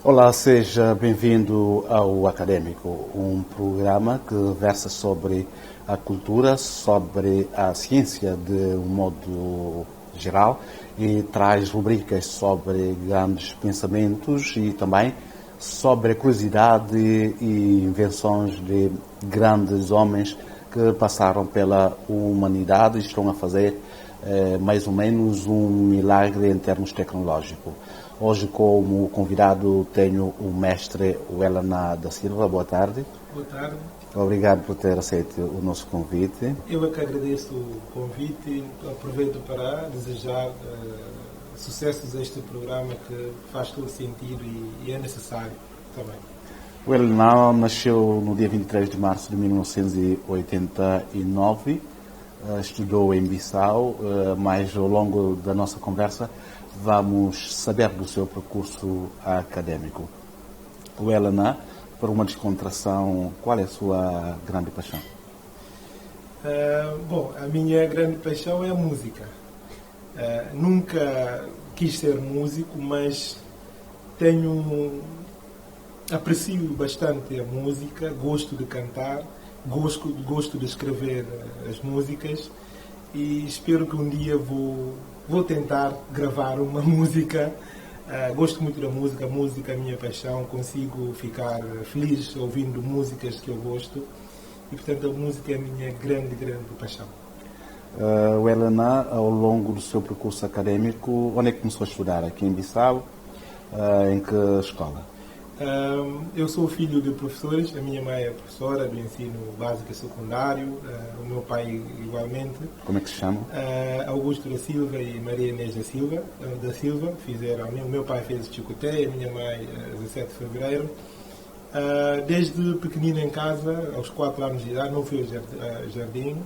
Olá, seja bem-vindo ao Académico, um programa que versa sobre a cultura, sobre a ciência de um modo geral e traz rubricas sobre grandes pensamentos e também sobre a curiosidade e invenções de grandes homens que passaram pela humanidade e estão a fazer mais ou menos um milagre em termos tecnológicos. Hoje, como convidado, tenho o mestre Wellana da Silva. Boa tarde. Boa tarde. Obrigado por ter aceito o nosso convite. Eu é que agradeço o convite e aproveito para desejar sucessos a este programa que faz todo sentido e é necessário também. O Wellana nasceu no dia 23 de março de 1989, estudou em Bissau, mas ao longo da nossa conversa vamos saber do seu percurso académico. O Wellana, por uma descontração, qual é a sua grande paixão? A minha grande paixão é a música. Nunca quis ser músico, mas aprecio bastante a música, gosto de cantar, gosto de escrever as músicas e espero que um dia vou tentar gravar uma música. Gosto muito da música, a música é a minha paixão, consigo ficar feliz ouvindo músicas que eu gosto e, portanto, a música é a minha grande paixão. Wellana, ao longo do seu percurso académico, onde é que começou a estudar? Aqui em Bissau? Em que escola? Eu sou filho de professores, a minha mãe é professora do ensino básico e secundário, o meu pai igualmente. Como é que se chama? Augusto da Silva e Maria Inês da Silva. O meu pai fez Chicoté, a minha mãe 17 de fevereiro. Desde pequenino em casa, aos 4 anos de idade, não fui ao jardim,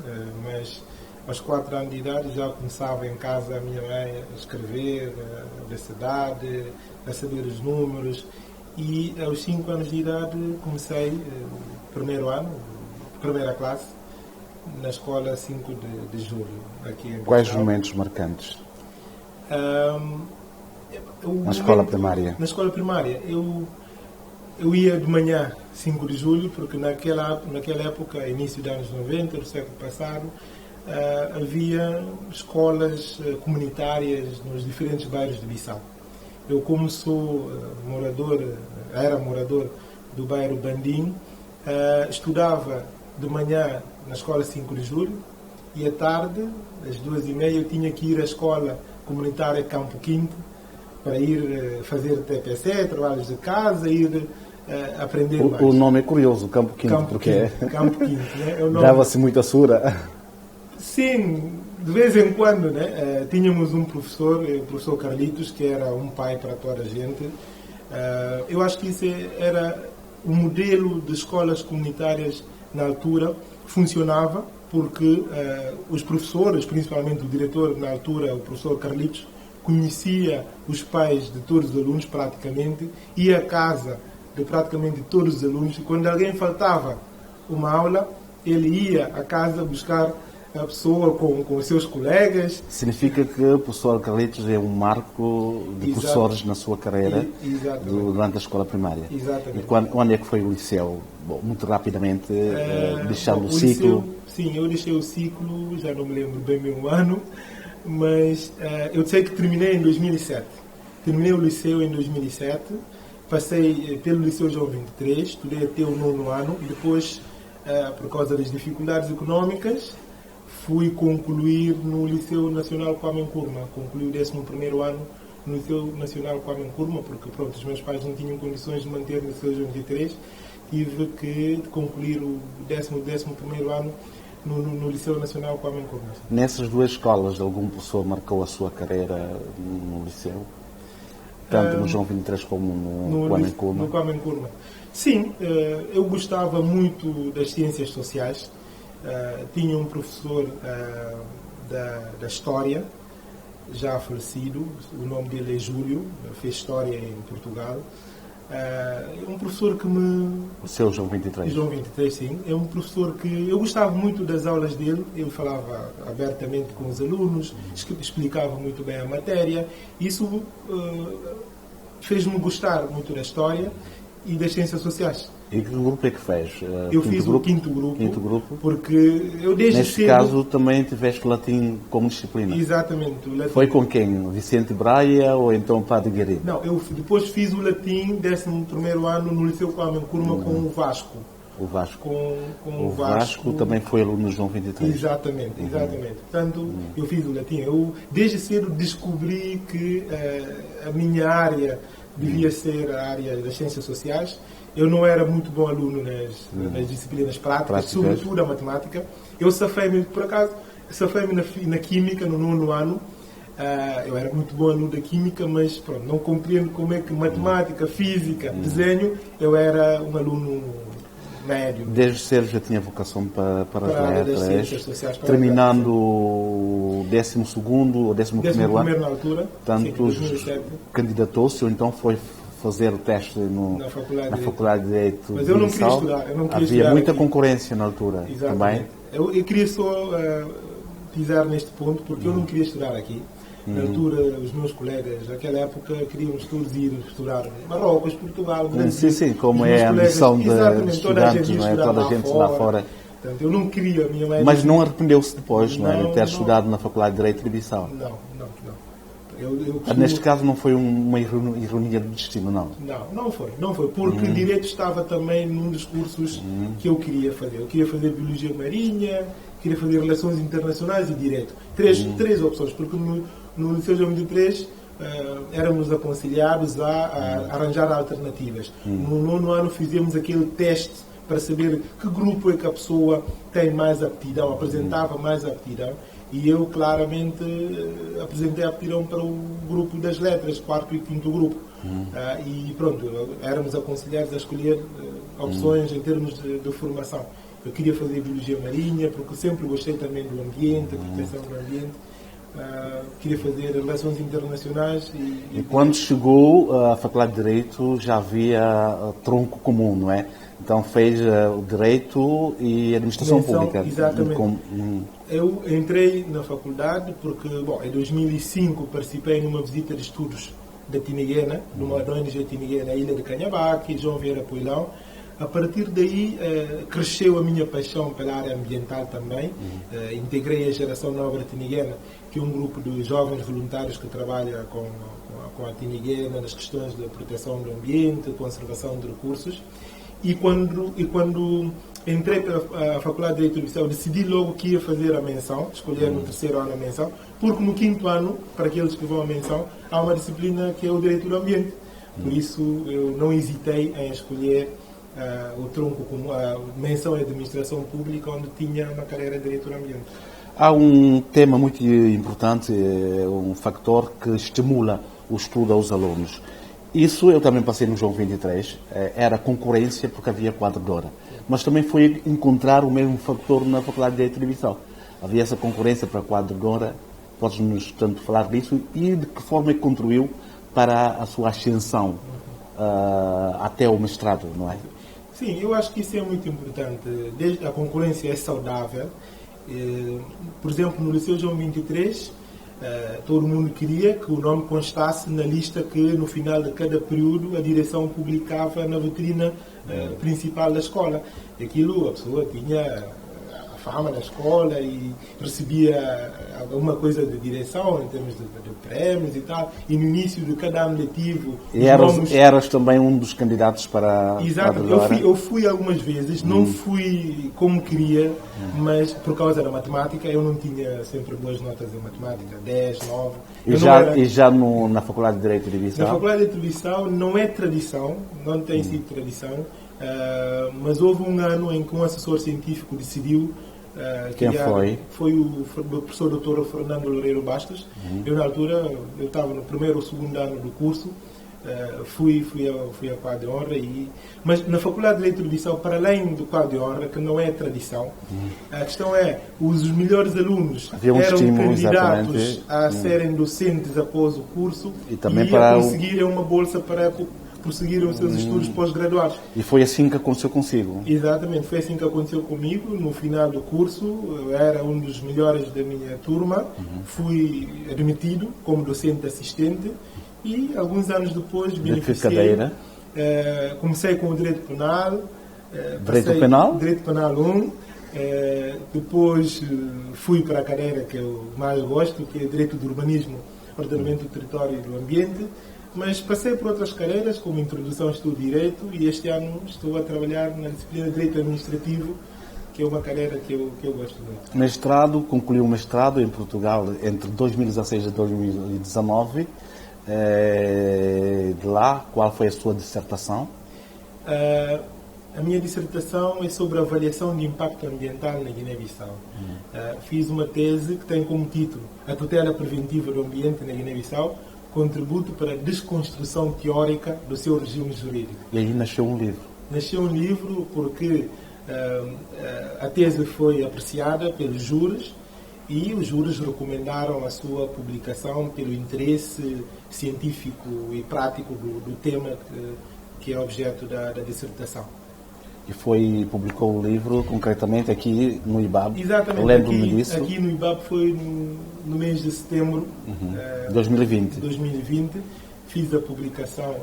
mas aos 4 anos de idade já começava em casa a minha mãe a escrever, a cidade, a saber os números. E aos 5 anos de idade comecei primeira classe, na escola 5 de julho. Aqui em Quais Portugal. momentos marcantes? Na escola primária? Na escola primária. Eu ia de manhã, 5 de julho, porque naquela época, início dos anos 90, do século passado, havia escolas comunitárias nos diferentes bairros de Bissau. Eu, como era morador do bairro Bandim, estudava de manhã na escola 5 de julho e à tarde, às 2h30, eu tinha que ir à escola comunitária Campo Quinto para ir fazer TPC, trabalhos de casa, ir aprender mais. O nome é curioso, Campo Quinto, porque Campo Quinto, né? dava-se muita sura. Sim, de vez em quando, né? Tínhamos um professor, o professor Carlitos, que era um pai para toda a gente. Eu acho que isso era um modelo de escolas comunitárias na altura, funcionava porque os professores, principalmente o diretor na altura, o professor Carlitos, conhecia os pais de todos os alunos praticamente, ia à casa de praticamente todos os alunos e quando alguém faltava uma aula, ele ia à casa buscar a pessoa com os seus colegas. Significa que o professor Carlitos é um marco de professores na sua carreira durante a escola primária. Exatamente. E onde é que foi o liceu? Bom, muito rapidamente, deixando o ciclo. Sim, eu deixei o ciclo, já não me lembro bem meu ano, mas eu sei que terminei em 2007. Terminei o liceu em 2007, passei pelo Liceu João 23, estudei até o 9º ano, e depois, por causa das dificuldades económicas, fui concluir no Liceu Nacional Kwame Nkrumah. Concluí o 11º ano no Liceu Nacional Kwame Nkrumah, porque pronto, os meus pais não tinham condições de manter no Liceu João 23. Tive que concluir o 11º ano no Liceu Nacional Kwame Nkrumah. Nessas duas escolas, algum professor marcou a sua carreira no liceu? Tanto no João 23 como no Kwame Nkrumah? No Kwame Nkrumah. Sim, eu gostava muito das ciências sociais. Tinha um professor da História, já falecido, o nome dele é Júlio, fez História em Portugal. É um professor que me... O seu João 23? João 23, sim. É um professor que eu gostava muito das aulas dele. Ele falava abertamente com os alunos, explicava muito bem a matéria. Isso fez-me gostar muito da história e das ciências sociais. E que grupo é que fez? Eu fiz o quinto grupo, porque eu desde Neste cedo... caso também tiveste latim como disciplina. Exatamente. O latim. Foi com quem? Vicente Braia ou então Padre Guerreiro? Não, eu depois fiz o latim 11º ano no Liceu Kwame Nkrumah com o Vasco. O Vasco. Com o Vasco também foi aluno do João 23. Exatamente. Portanto, eu fiz o latim. Eu desde cedo descobri que a minha área devia ser a área das ciências sociais. Eu não era muito bom aluno nas disciplinas práticas, sobretudo a matemática. Eu safei-me, por acaso, na química, no 9º ano. Eu era muito bom aluno da química, mas pronto, não compreendo como é que matemática, física, desenho, eu era um aluno médio. Desde cedo já tinha vocação para as letras, sociais, terminando o 12º ou 11º ano. Na altura, Portanto, candidatou-se ou então foi fazer o teste na Faculdade de Direito. Mas eu não queria estudar. Havia muita concorrência na altura. Exatamente. Também. Eu queria só pisar neste ponto porque eu não queria estudar aqui. Na altura, os meus colegas, naquela época, queriam ir estudar Marrocos, Portugal, Brasil. Sim, como é a missão de estudantes, não é? Toda a gente lá fora. Portanto, eu não queria a minha média. Mas não arrependeu-se depois, não é? De ter estudado na Faculdade de Direito de Bissau? Não. Neste caso não foi uma ironia do destino, não? Não foi, porque Direito estava também num dos cursos que eu queria fazer. Eu queria fazer Biologia Marinha, queria fazer Relações Internacionais e Direito. Três opções, porque no Liceu João 23 éramos aconselhados a arranjar alternativas. No 9º ano fizemos aquele teste para saber que grupo é que a pessoa tem mais aptidão, apresentava mais aptidão. E eu claramente apresentei a aptidão para o grupo das letras, 4º e 5º grupo. E pronto, éramos aconselhados a escolher opções em termos de formação. Eu queria fazer Biologia Marinha, porque sempre gostei também do ambiente, da proteção do ambiente. Queria fazer Relações Internacionais. E quando chegou à Faculdade de Direito já havia tronco comum, não é? Então fez o Direito e Administração Pública. Exatamente. Eu entrei na faculdade porque, em 2005 participei numa visita de estudos da Tiniguena, numa ONG Tiniguena, na Ilha de Canhabaque, João Vieira Poilão. A partir daí cresceu a minha paixão pela área ambiental também. Integrei a Geração Nova Tiniguena, que é um grupo de jovens voluntários que trabalha com a Tiniguena nas questões de proteção do ambiente, conservação de recursos. E quando entrei para a Faculdade de Direito de Bissau, decidi logo que ia fazer a menção, escolher no 3º ano a menção, porque no 5º ano, para aqueles que vão à menção, há uma disciplina que é o Direito do Ambiente. Por isso, eu não hesitei em escolher o tronco comum, a menção em Administração Pública, onde tinha uma carreira de Direito do Ambiente. Há um tema muito importante, um fator que estimula o estudo aos alunos. Isso eu também passei no João 23, era concorrência porque havia quadro de hora. Mas também foi encontrar o mesmo fator na Faculdade de Direito de Bissau. Havia essa concorrência para quadro de hora. Podes-nos, portanto, falar disso e de que forma é que contribuiu para a sua ascensão até o mestrado, não é? Sim, eu acho que isso é muito importante. Desde a concorrência é saudável. Por exemplo, no Liceu João 23, todo mundo queria que o nome constasse na lista que, no final de cada período, a direção publicava na vitrina principal da escola. E aquilo, a pessoa tinha a fama na escola e recebia alguma coisa de direção, em termos de prémios e tal. E no início de cada ano letivo... E eras também um dos candidatos para... Exato, eu fui algumas vezes, não fui como queria, mas por causa da matemática, eu não tinha sempre boas notas em matemática, 10, 9. E já na Faculdade de Direito de Bissau? Na Faculdade de Direito de Bissau não é tradição, não tem sido tradição, mas houve um ano em que um assessor científico decidiu quem foi? Foi o professor Dr. Fernando Loureiro Bastos. Eu, na altura, eu estava no 1º ou 2º ano do curso, fui a quadro de honra. Mas na Faculdade de Direito de Bissau, para além do quadro de honra, que não é tradição, a questão é, os melhores alunos eram candidatos a serem docentes após o curso e conseguirem uma bolsa para prosseguir os seus estudos pós-graduados. E foi assim que aconteceu consigo? Exatamente, foi assim que aconteceu comigo. No final do curso, eu era um dos melhores da minha turma, fui admitido como docente assistente e alguns anos depois De que beneficiei. cadeira? Comecei com o Direito Penal. Direito Penal? Direito Penal 1. Depois fui para a cadeira que eu mais gosto, que é Direito do Urbanismo, Ordenamento do Território e do Ambiente. Mas passei por outras carreiras, como Introdução ao Estudo de Direito, e este ano estou a trabalhar na disciplina de Direito Administrativo, que é uma carreira que eu gosto muito. Mestrado, concluiu o mestrado em Portugal entre 2016 e 2019. De lá, qual foi a sua dissertação? A minha dissertação é sobre a avaliação de impacto ambiental na Guiné-Bissau. Fiz uma tese que tem como título A tutela preventiva do ambiente na Guiné-Bissau, contributo para a desconstrução teórica do seu regime jurídico. E aí nasceu um livro. Nasceu um livro porque a tese foi apreciada pelos júris e os júris recomendaram a sua publicação pelo interesse científico e prático do tema que é objeto da dissertação. E publicou o livro concretamente aqui no IBAB. Exatamente. Lembro-me disso. Aqui no IBAB foi no mês de setembro 2020. Fiz a publicação.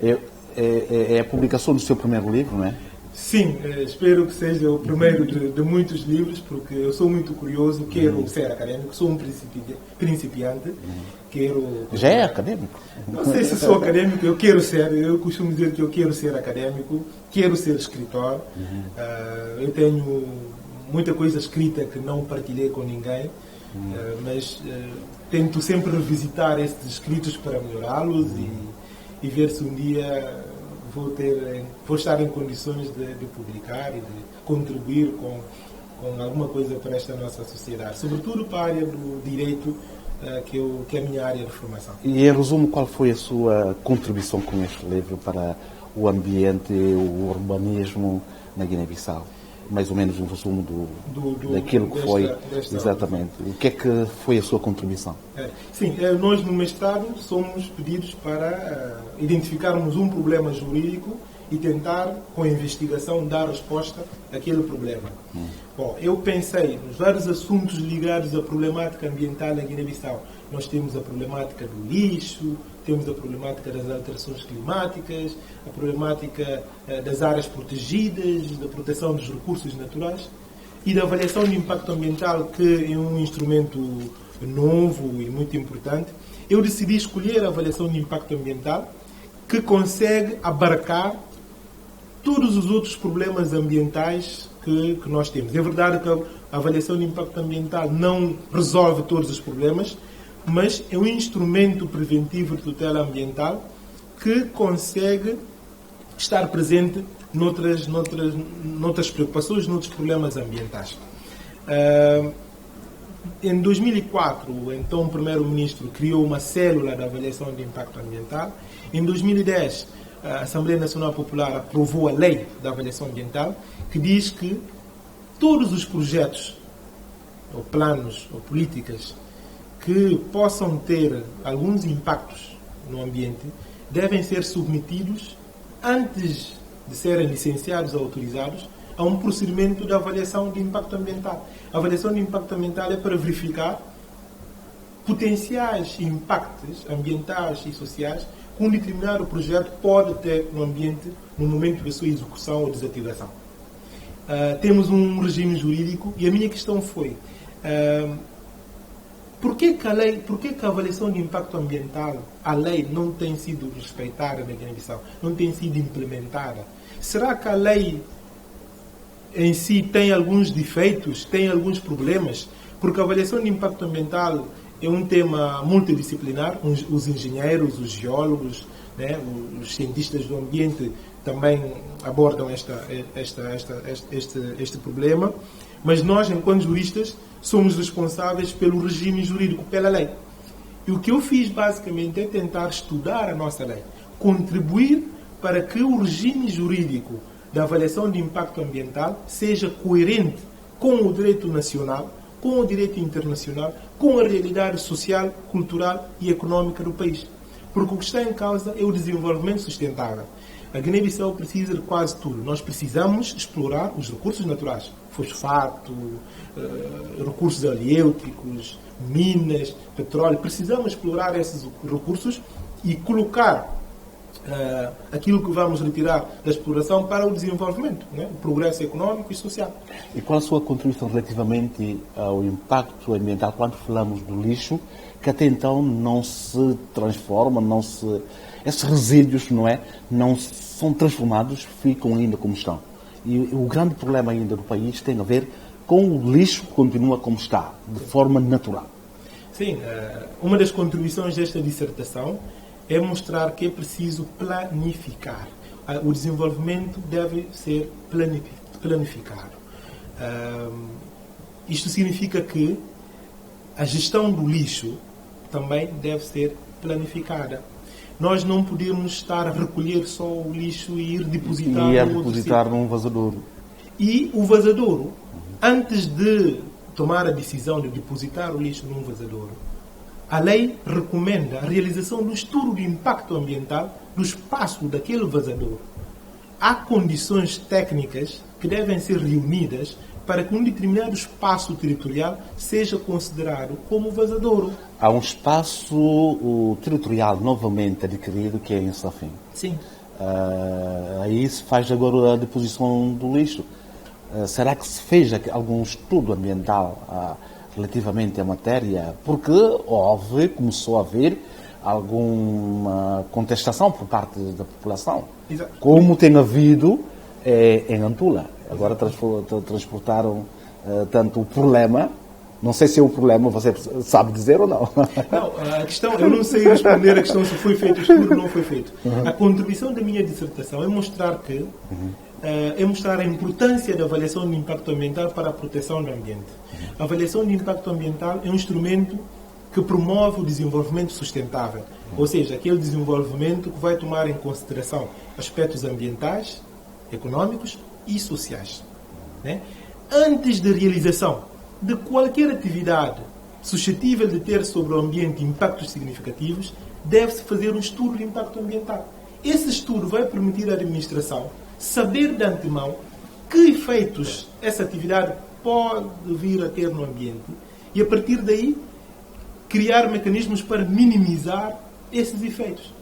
É a publicação do seu primeiro livro, não é? Sim, espero que seja o primeiro de muitos livros, porque eu sou muito curioso, quero ser académico, sou um principiante, quero... Já é académico? Não sei se sou académico, eu quero ser, eu costumo dizer que eu quero ser académico, quero ser escritor, eu tenho muita coisa escrita que não partilhei com ninguém, mas tento sempre revisitar estes escritos para melhorá-los e ver se um dia vou estar em condições de publicar e de contribuir com alguma coisa para esta nossa sociedade, sobretudo para a área do direito, que é a minha área de formação. E em resumo, qual foi a sua contribuição com este livro para o ambiente, o urbanismo na Guiné-Bissau? Mais ou menos um resumo daquilo que foi. Exatamente. O que é que foi a sua contribuição? Sim, nós no mestrado somos pedidos para identificarmos um problema jurídico e tentar, com a investigação, dar resposta àquele problema. Bom, eu pensei nos vários assuntos ligados à problemática ambiental na Guiné-Bissau. Nós temos a problemática do lixo, temos a problemática das alterações climáticas, a problemática das áreas protegidas, da proteção dos recursos naturais e da avaliação de impacto ambiental, que é um instrumento novo e muito importante. Eu decidi escolher a avaliação de impacto ambiental, que consegue abarcar todos os outros problemas ambientais que nós temos. É verdade que a avaliação de impacto ambiental não resolve todos os problemas, mas é um instrumento preventivo de tutela ambiental que consegue estar presente noutras preocupações, noutros problemas ambientais. Em 2004, então, o primeiro-ministro criou uma célula de avaliação de impacto ambiental. Em 2010, a Assembleia Nacional Popular aprovou a lei da avaliação ambiental, que diz que todos os projetos, ou planos, ou políticas que possam ter alguns impactos no ambiente devem ser submetidos, antes de serem licenciados ou autorizados, a um procedimento de avaliação de impacto ambiental. A avaliação de impacto ambiental é para verificar potenciais impactos ambientais e sociais que um determinado projeto pode ter no ambiente no momento da sua execução ou desativação. Temos um regime jurídico e a minha questão foi por que a avaliação de impacto ambiental, a lei, não tem sido respeitada na Guiné-Bissau, não tem sido implementada? Será que a lei em si tem alguns defeitos, tem alguns problemas? Porque a avaliação de impacto ambiental é um tema multidisciplinar, os engenheiros, os geólogos, né, os cientistas do ambiente também abordam este problema, mas nós, enquanto juristas, somos responsáveis pelo regime jurídico, pela lei. E o que eu fiz, basicamente, é tentar estudar a nossa lei, contribuir para que o regime jurídico da avaliação de impacto ambiental seja coerente com o direito nacional, com o direito internacional, com a realidade social, cultural e económica do país. Porque o que está em causa é o desenvolvimento sustentável. A Guiné-Bissau precisa de quase tudo. Nós precisamos explorar os recursos naturais, fosfato, recursos helióticos, minas, petróleo. Precisamos explorar esses recursos e colocar aquilo que vamos retirar da exploração para o desenvolvimento, né? O progresso econômico e social. E qual a sua contribuição relativamente ao impacto ambiental quando falamos do lixo, que até então não se transforma, esses resíduos, não é, não são transformados, ficam ainda como estão. E o grande problema ainda do país tem a ver com o lixo que continua como está, de forma natural. Sim, uma das contribuições desta dissertação é mostrar que é preciso planificar. O desenvolvimento deve ser planificado. Isto significa que a gestão do lixo também deve ser planificada. Nós não podemos estar a recolher só o lixo e ir depositar num vazadouro. E o vazadouro, antes de tomar a decisão de depositar o lixo num vazadouro, a lei recomenda a realização do estudo de impacto ambiental do espaço daquele vazadouro. Há condições técnicas que devem ser reunidas para que um determinado espaço territorial seja considerado como vazadouro. Há um espaço territorial novamente adquirido que é em Safim. Sim. Aí se faz agora a deposição do lixo. Será que se fez algum estudo ambiental relativamente à matéria? Porque começou a haver alguma contestação por parte da população. Exato. Como tem havido em Antula. Agora transportaram tanto o problema, não sei se é o problema, você sabe dizer ou não? Não, a questão, eu não sei responder a questão se foi feito o estudo ou não foi feito. A contribuição da minha dissertação é mostrar que é mostrar a importância da avaliação de impacto ambiental para a proteção do ambiente. A avaliação de impacto ambiental é um instrumento que promove o desenvolvimento sustentável, ou seja, aquele desenvolvimento que vai tomar em consideração aspectos ambientais, econômicos e sociais. Né? Antes da realização de qualquer atividade suscetível de ter sobre o ambiente impactos significativos, deve-se fazer um estudo de impacto ambiental. Esse estudo vai permitir à administração saber de antemão que efeitos essa atividade pode vir a ter no ambiente e, a partir daí, criar mecanismos para minimizar esses efeitos.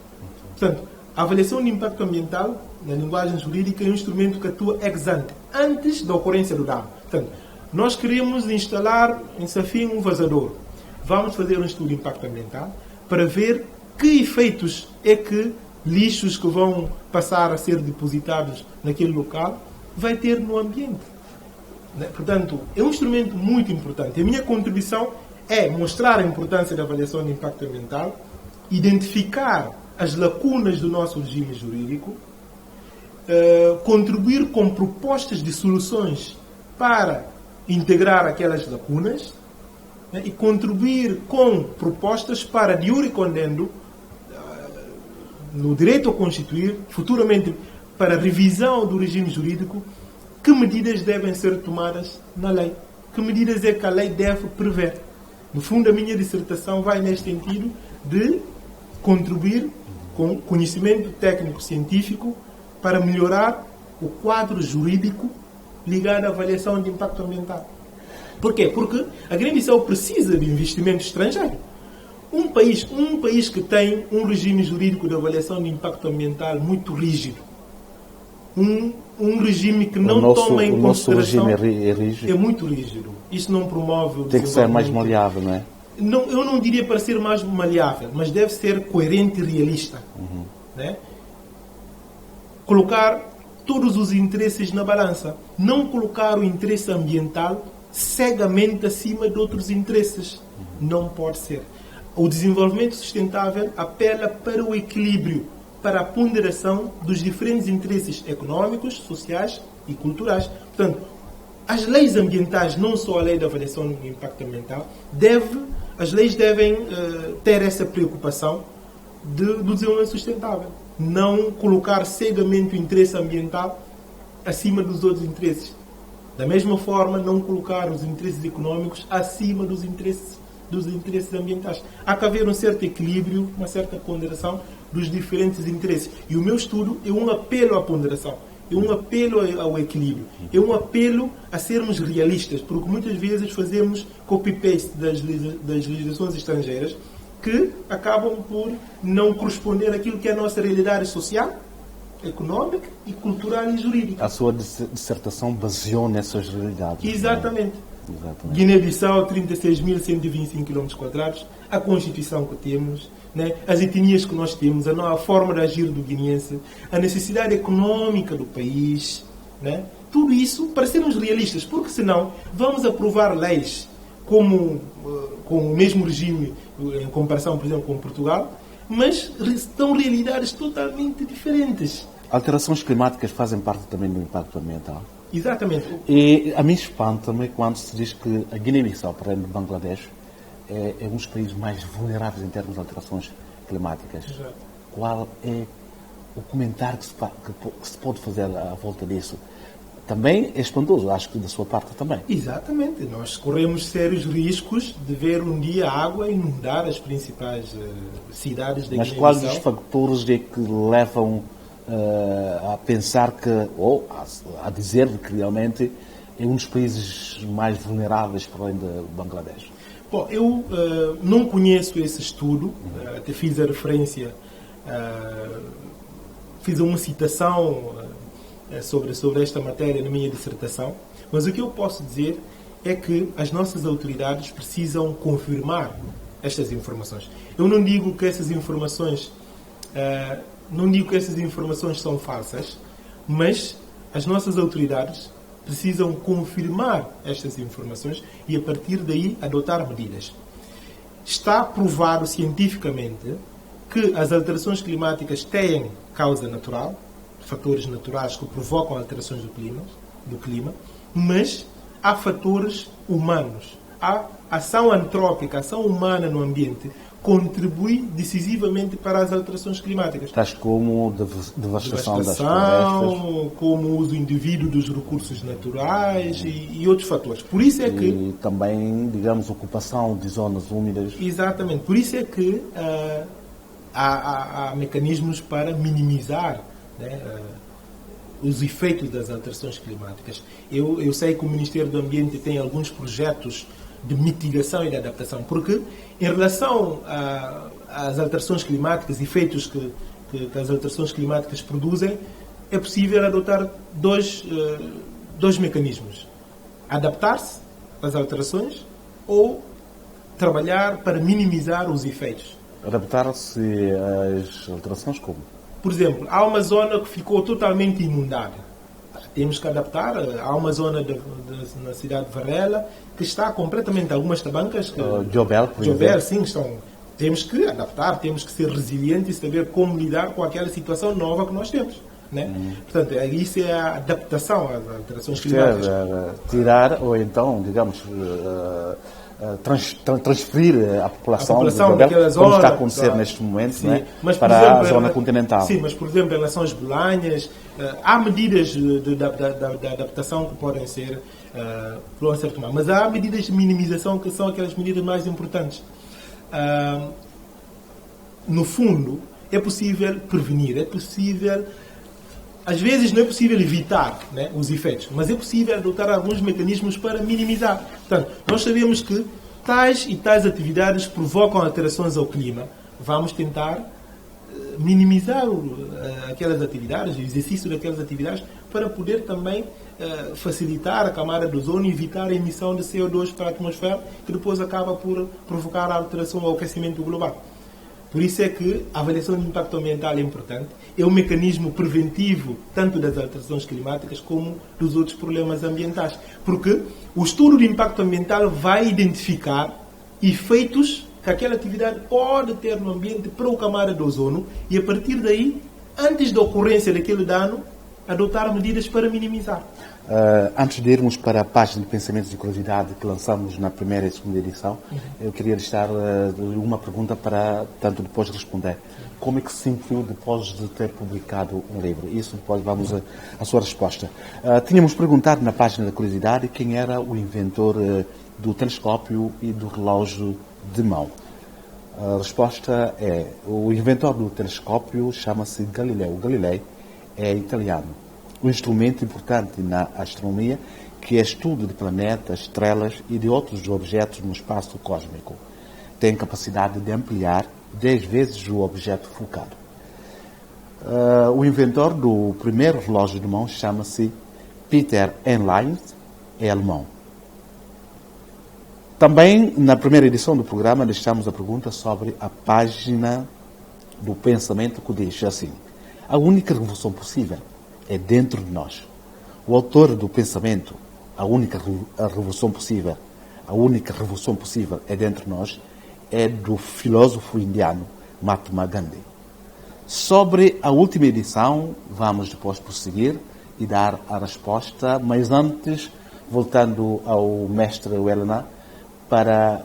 Portanto, a avaliação de impacto ambiental, na linguagem jurídica, é um instrumento que atua ex ante, antes da ocorrência do dano. Portanto, nós queremos instalar em Safim um vazadouro. Vamos fazer um estudo de impacto ambiental para ver que efeitos é que lixos que vão passar a ser depositados naquele local vai ter no ambiente. Portanto, é um instrumento muito importante. A minha contribuição é mostrar a importância da avaliação de impacto ambiental, identificar as lacunas do nosso regime jurídico, contribuir com propostas de soluções para integrar aquelas lacunas, né, e contribuir com propostas para, de iure condendo, no direito a constituir, futuramente para revisão do regime jurídico, que medidas devem ser tomadas na lei, que medidas é que a lei deve prever. No fundo, a minha dissertação vai neste sentido de contribuir com conhecimento técnico-científico para melhorar o quadro jurídico ligado à avaliação de impacto ambiental. Por quê? Porque a Guiné-Bissau precisa de investimento estrangeiro. Um país que tem um regime jurídico de avaliação de impacto ambiental muito rígido, um regime que não toma em consideração... O nosso regime é rígido. É muito rígido. Isso não promove o Tem que ser mais maleável, não é? Não, eu não diria para ser mais maleável, mas deve ser coerente e realista. Né? Colocar todos os interesses na balança. Não colocar o interesse ambiental cegamente acima de outros interesses. Não pode ser. O desenvolvimento sustentável apela para o equilíbrio, para a ponderação dos diferentes interesses econômicos, sociais e culturais. Portanto, as leis ambientais, não só a lei da avaliação do impacto ambiental, as leis devem ter essa preocupação do desenvolvimento sustentável. Não colocar cegamente o interesse ambiental acima dos outros interesses. Da mesma forma, não colocar os interesses econômicos acima dos interesses ambientais. Há que haver um certo equilíbrio, uma certa ponderação dos diferentes interesses. E o meu estudo é um apelo à ponderação, é um apelo ao equilíbrio, é um apelo a sermos realistas, porque muitas vezes fazemos copy-paste das legislações estrangeiras que acabam por não corresponder àquilo que é a nossa realidade social, económica e cultural e jurídica. A sua dissertação baseou nessas realidades. Exatamente. Exatamente. Guiné-Bissau, 36.125 km², a Constituição que temos, né? As etnias que nós temos, a nova forma de agir do guineense, a necessidade económica do país, né? Tudo isso para sermos realistas, porque senão vamos aprovar leis como com o mesmo regime em comparação, por exemplo, com Portugal, mas são realidades totalmente diferentes. Alterações climáticas fazem parte também do impacto ambiental. Exatamente. E a mim espanta-me quando se diz que a Guiné-Bissau, para além de Bangladesh, é um dos países mais vulneráveis em termos de alterações climáticas. Exato. Qual é o comentário que se pode fazer à volta disso? Também é espantoso, acho que da sua parte também. Exatamente. Nós corremos sérios riscos de ver um dia a água inundar as principais cidades da Guiné-Bissau. Mas quais os fatores é que levam a pensar que, ou a dizer que realmente é um dos países mais vulneráveis para além de Bangladesh? Bom, eu não conheço esse estudo, até fiz a referência, fiz uma citação sobre esta matéria na minha dissertação, mas o que eu posso dizer é que as nossas autoridades precisam confirmar estas informações. Eu não digo que essas informações são falsas, mas as nossas autoridades precisam confirmar estas informações e, a partir daí, adotar medidas. Está provado cientificamente que as alterações climáticas têm causa natural, fatores naturais que provocam alterações do clima, mas há fatores humanos. A ação antrópica, a ação humana no ambiente, contribui decisivamente para as alterações climáticas. Tais como devastação das florestas, como o uso indevido dos recursos naturais e outros fatores. Por isso é que... E também, digamos, ocupação de zonas úmidas. Exatamente. Por isso é que há mecanismos para minimizar, né, os efeitos das alterações climáticas. Eu sei que o Ministério do Ambiente tem alguns projetos de mitigação e de adaptação, porque em relação às alterações climáticas, efeitos que as alterações climáticas produzem, é possível adotar dois mecanismos: adaptar-se às alterações ou trabalhar para minimizar os efeitos. Adaptar-se às alterações como? Por exemplo, há uma zona que ficou totalmente inundada. Temos que adaptar. Há uma zona na cidade de Varela que está completamente... Algumas tabancas... Jobel, por exemplo. Jobel, sim, estão... Temos que adaptar, temos que ser resilientes e saber como lidar com aquela situação nova que nós temos. Né? Portanto, isso é a adaptação às alterações climáticas. Tirar, ou então, digamos... transferir a população de Jobel, como está a acontecer neste momento, né, para exemplo, a zona continental. Sim, mas, por exemplo, em relação às bolanhas, há medidas de adaptação que podem ser tomadas, mas há medidas de minimização que são aquelas medidas mais importantes. No fundo, é possível prevenir, é possível... Às vezes não é possível evitar, né, os efeitos, mas é possível adotar alguns mecanismos para minimizar. Portanto, nós sabemos que tais e tais atividades provocam alterações ao clima. Vamos tentar minimizar aquelas atividades, o exercício daquelas atividades, para poder também facilitar a camada de ozono e evitar a emissão de CO2 para a atmosfera, que depois acaba por provocar a alteração ao aquecimento global. Por isso é que a avaliação de impacto ambiental é importante. É um mecanismo preventivo tanto das alterações climáticas como dos outros problemas ambientais. Porque o estudo de impacto ambiental vai identificar efeitos que aquela atividade pode ter no ambiente para a camada de ozono e, a partir daí, antes da ocorrência daquele dano, adotar medidas para minimizar. Antes de irmos para a página de Pensamentos e Curiosidade que lançamos na primeira e segunda edição, eu queria deixar uma pergunta para tanto depois responder. Como é que se sentiu depois de ter publicado um livro? Isso depois vamos à sua resposta. Tínhamos perguntado na página da Curiosidade quem era o inventor do telescópio e do relógio de mão. A resposta é: o inventor do telescópio chama-se Galileu. Galilei é italiano. Um instrumento importante na astronomia, que é estudo de planetas, estrelas e de outros objetos no espaço cósmico. tem capacidade de ampliar 10 vezes o objeto focado. O inventor do primeiro relógio de mão chama-se Peter Enlines, é alemão. Também, na primeira edição do programa, deixamos a pergunta sobre a página do pensamento que diz assim: a única revolução possível é dentro de nós. O autor do pensamento, a única revolução possível é dentro de nós, é do filósofo indiano Mahatma Gandhi. Sobre a última edição, vamos depois prosseguir e dar a resposta, mas antes, voltando ao mestre Helena, para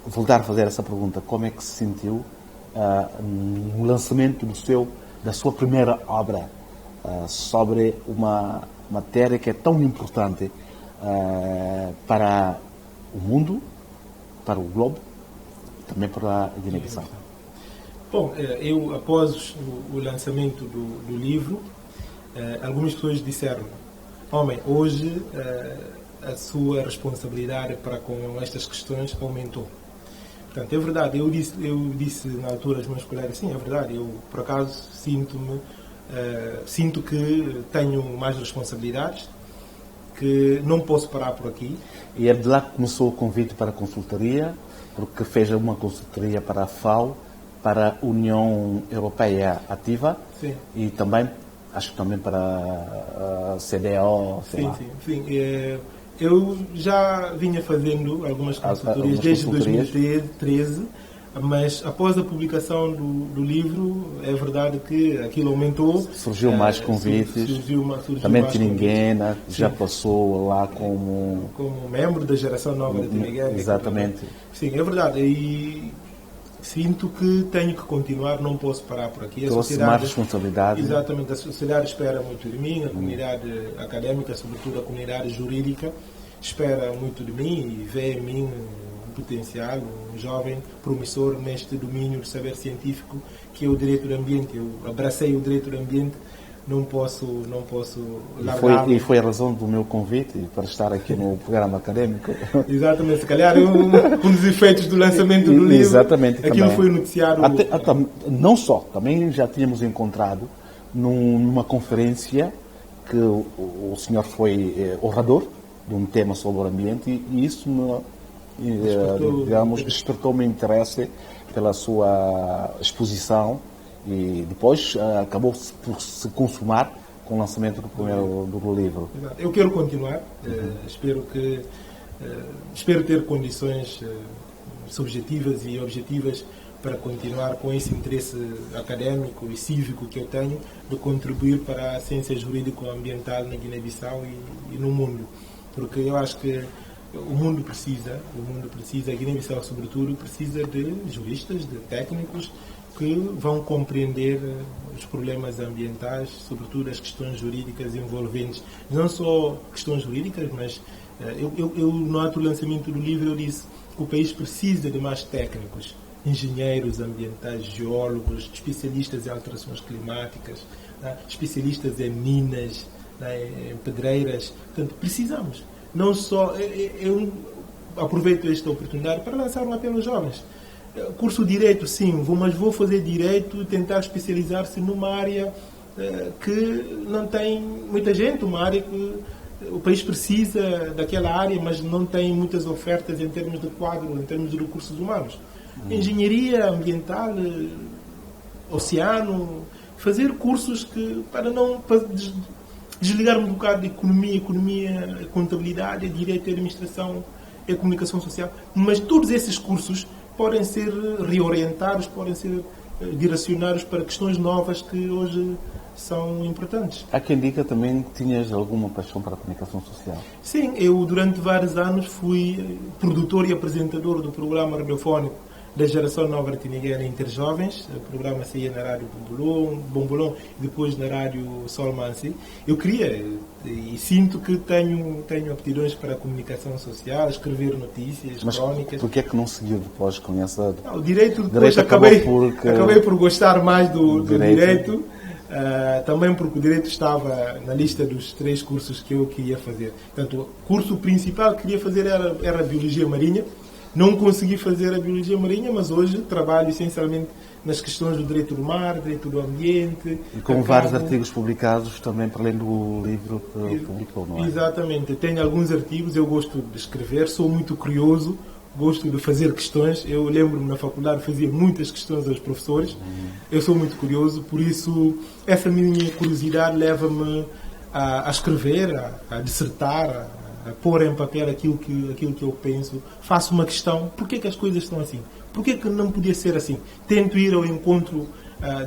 voltar a fazer essa pergunta: como é que se sentiu no lançamento da sua primeira obra sobre uma matéria que é tão importante para o mundo, para o globo, também para a Guiné-Bissau? Bom, eu, após o lançamento do livro, algumas pessoas disseram: homem, hoje a sua responsabilidade para com estas questões aumentou. Portanto, é verdade, eu disse na altura aos meus colegas: sim, é verdade, eu por acaso sinto que tenho mais responsabilidades, que não posso parar por aqui. E é de lá que começou o convite para a consultoria, porque fez uma consultoria para a FAO, para a União Europeia Ativa. Sim. E também, acho que também para a CDO, sei lá. Sim. Eu já vinha fazendo algumas consultorias desde 2013, mas após a publicação do livro, é verdade que aquilo aumentou. Surgiu mais convites. Surgiu também mais Tininguena já passou lá como membro da geração nova de Tininguena. Exatamente. Sim, é verdade. E sinto que tenho que continuar, não posso parar por aqui. Trouxe mais responsabilidade. Exatamente, a sociedade espera muito de mim, a comunidade académica, sobretudo a comunidade jurídica, espera muito de mim e vê em mim um potencial, um jovem promissor neste domínio do saber científico que é o direito do ambiente. Eu abracei o direito do ambiente, não posso largar. E foi a razão do meu convite para estar aqui no programa académico. Exatamente, se calhar um dos efeitos do lançamento do livro. Exatamente, aquilo também. foi noticiado. Não só, também já tínhamos encontrado numa conferência que o senhor foi orador de um tema sobre o ambiente e isso despertou meu interesse pela sua exposição. E depois acabou por se consumar com o lançamento do livro. Eu quero continuar, espero ter condições subjetivas e objetivas para continuar com esse interesse académico e cívico que eu tenho de contribuir para a ciência jurídico-ambiental na Guiné-Bissau e no mundo. Porque eu acho que o mundo precisa, a Guiné-Bissau sobretudo, precisa de juristas, de técnicos, que vão compreender os problemas ambientais, sobretudo as questões jurídicas envolventes. Não só questões jurídicas, mas eu no ato do lançamento do livro eu disse que o país precisa de mais técnicos, engenheiros ambientais, geólogos, especialistas em alterações climáticas, especialistas em minas, em pedreiras. Portanto, precisamos. Não só... Eu aproveito esta oportunidade para lançar um apelo aos jovens. Curso de Direito, sim, mas vou fazer Direito e tentar especializar-se numa área que não tem muita gente, uma área que o país precisa daquela área, mas não tem muitas ofertas em termos de quadro, em termos de recursos humanos. Engenharia ambiental, oceano, fazer cursos para desligar um bocado de economia, contabilidade, Direito e Administração e Comunicação Social, mas todos esses cursos podem ser reorientados, podem ser direcionados para questões novas que hoje são importantes. Há quem diga também que tinhas alguma paixão para a comunicação social. Sim, eu durante vários anos fui produtor e apresentador do programa radiofónico da geração nova Tininguena Interjovens. O programa saía na rádio Bombolão e depois na rádio Sol Mansi. Eu queria e sinto que tenho aptidões para a comunicação social, escrever notícias, crónicas. Mas porquê é que não seguiu depois com essa... O direito depois acabei por gostar mais do direito. Também porque o direito estava na lista dos 3 cursos que eu queria fazer. Portanto, o curso principal que queria fazer era Biologia Marinha, Não consegui fazer a biologia marinha, mas hoje trabalho essencialmente nas questões do direito do mar, direito do ambiente. E com vários artigos publicados também, para além do livro que publicou, não é? Exatamente. Tenho alguns artigos, eu gosto de escrever, sou muito curioso, gosto de fazer questões. Eu lembro-me na faculdade, fazia muitas questões aos professores. Eu sou muito curioso, por isso essa minha curiosidade leva-me a escrever, a dissertar, a pôr em papel aquilo que eu penso. Faço uma questão: por que as coisas estão assim? Por que não podia ser assim? Tento ir ao encontro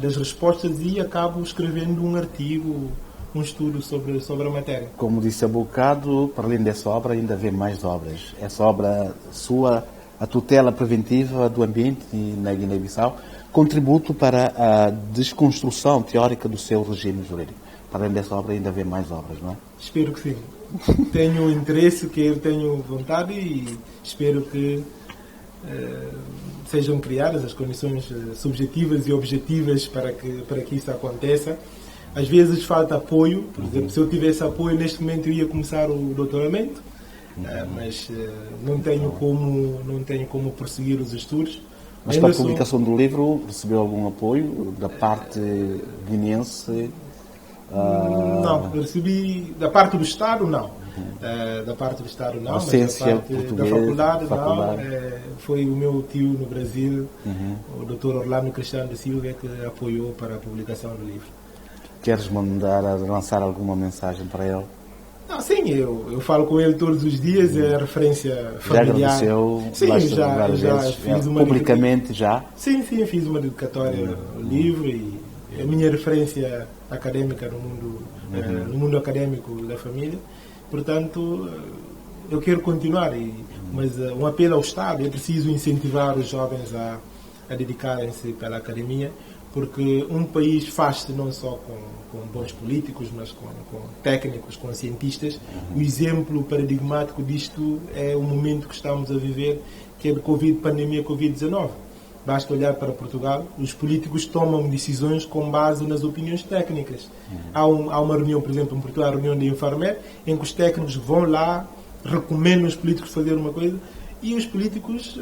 das respostas e acabo escrevendo um artigo, um estudo sobre a matéria. Como disse há bocado, para além dessa obra, ainda vê mais obras. Essa obra sua, a tutela preventiva do ambiente na Guiné-Bissau, contributo para a desconstrução teórica do seu regime jurídico. Para além dessa obra, ainda vê mais obras, não é? Espero que sim. Tenho interesse, tenho vontade e espero que sejam criadas as condições subjetivas e objetivas para que isso aconteça. Às vezes falta apoio. Por exemplo, se eu tivesse apoio, neste momento eu ia começar o doutoramento, mas não tenho como prosseguir os estudos. Mas para a publicação do livro, recebeu algum apoio da parte guineense? Não, recebi da parte do Estado, não. Da parte do Estado, não. Mas da parte da faculdade, não. Foi o meu tio no Brasil, o Dr. Orlando Cristiano da Silva, que apoiou para a publicação do livro. Queres mandar a lançar alguma mensagem para ele? Não, sim, eu falo com ele todos os dias, é a referência familiar. Já agradeceu? Sim, já fiz uma... Publicamente já? Sim, fiz uma dedicatória ao livro e é a minha referência académica no mundo académico da família. Portanto, eu quero continuar, mas um apelo ao Estado: é preciso incentivar os jovens a dedicarem-se pela academia, porque um país faz-se não só com bons políticos, mas com técnicos, com cientistas. O exemplo paradigmático disto é o momento que estamos a viver, que é de pandemia Covid-19. Basta olhar para Portugal, os políticos tomam decisões com base nas opiniões técnicas. Há uma reunião, por exemplo, em Portugal, a reunião da Infarmed, em que os técnicos vão lá, recomendam os políticos fazer uma coisa, e os políticos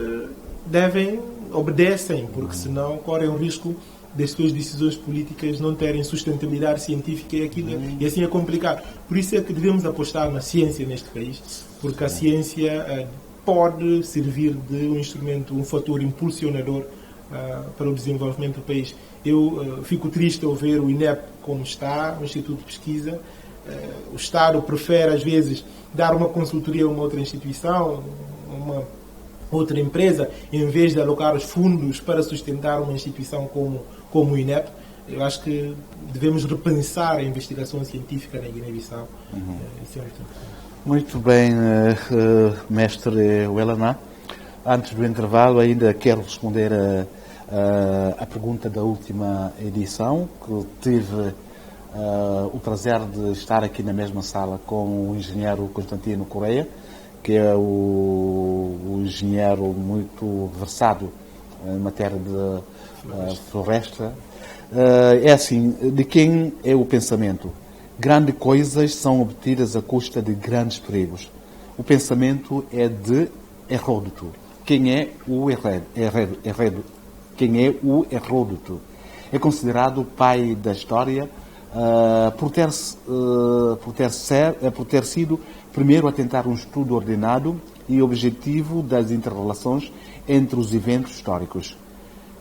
obedecem, porque senão correm o risco das suas decisões políticas não terem sustentabilidade científica e assim é complicado. Por isso é que devemos apostar na ciência neste país, porque a ciência pode servir de um instrumento, um fator impulsionador para o desenvolvimento do país. Eu fico triste ao ver o INEP como está, o Instituto de Pesquisa. O Estado prefere, às vezes, dar uma consultoria a uma outra instituição, uma outra empresa, em vez de alocar os fundos para sustentar uma instituição como o INEP. Eu acho que devemos repensar a investigação científica na Guiné-Bissau. Muito bem, mestre Welaná. Antes do intervalo, ainda quero responder a pergunta da última edição, que tive o prazer de estar aqui na mesma sala com o engenheiro Constantino Correia, que é o engenheiro muito versado em matéria de floresta. É assim, de quem é o pensamento? Grandes coisas são obtidas à custa de grandes perigos. O pensamento é de Heródoto. Quem é o Quem é o Heródoto? É considerado o pai da história por ter sido primeiro a tentar um estudo ordenado e objetivo das interrelações entre os eventos históricos.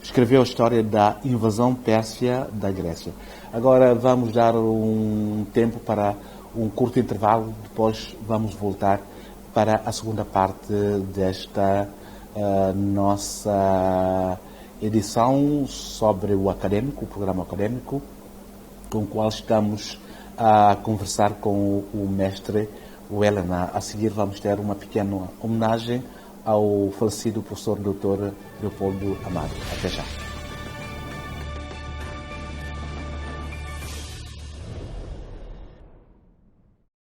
Escreveu a história da invasão pérsia da Grécia. Agora vamos dar um tempo para um curto intervalo, depois vamos voltar para a segunda parte desta nossa edição sobre o académico, o programa académico, com o qual estamos a conversar com o mestre Welaná. A seguir vamos ter uma pequena homenagem ao falecido professor Dr. Leopoldo Amado. Até já.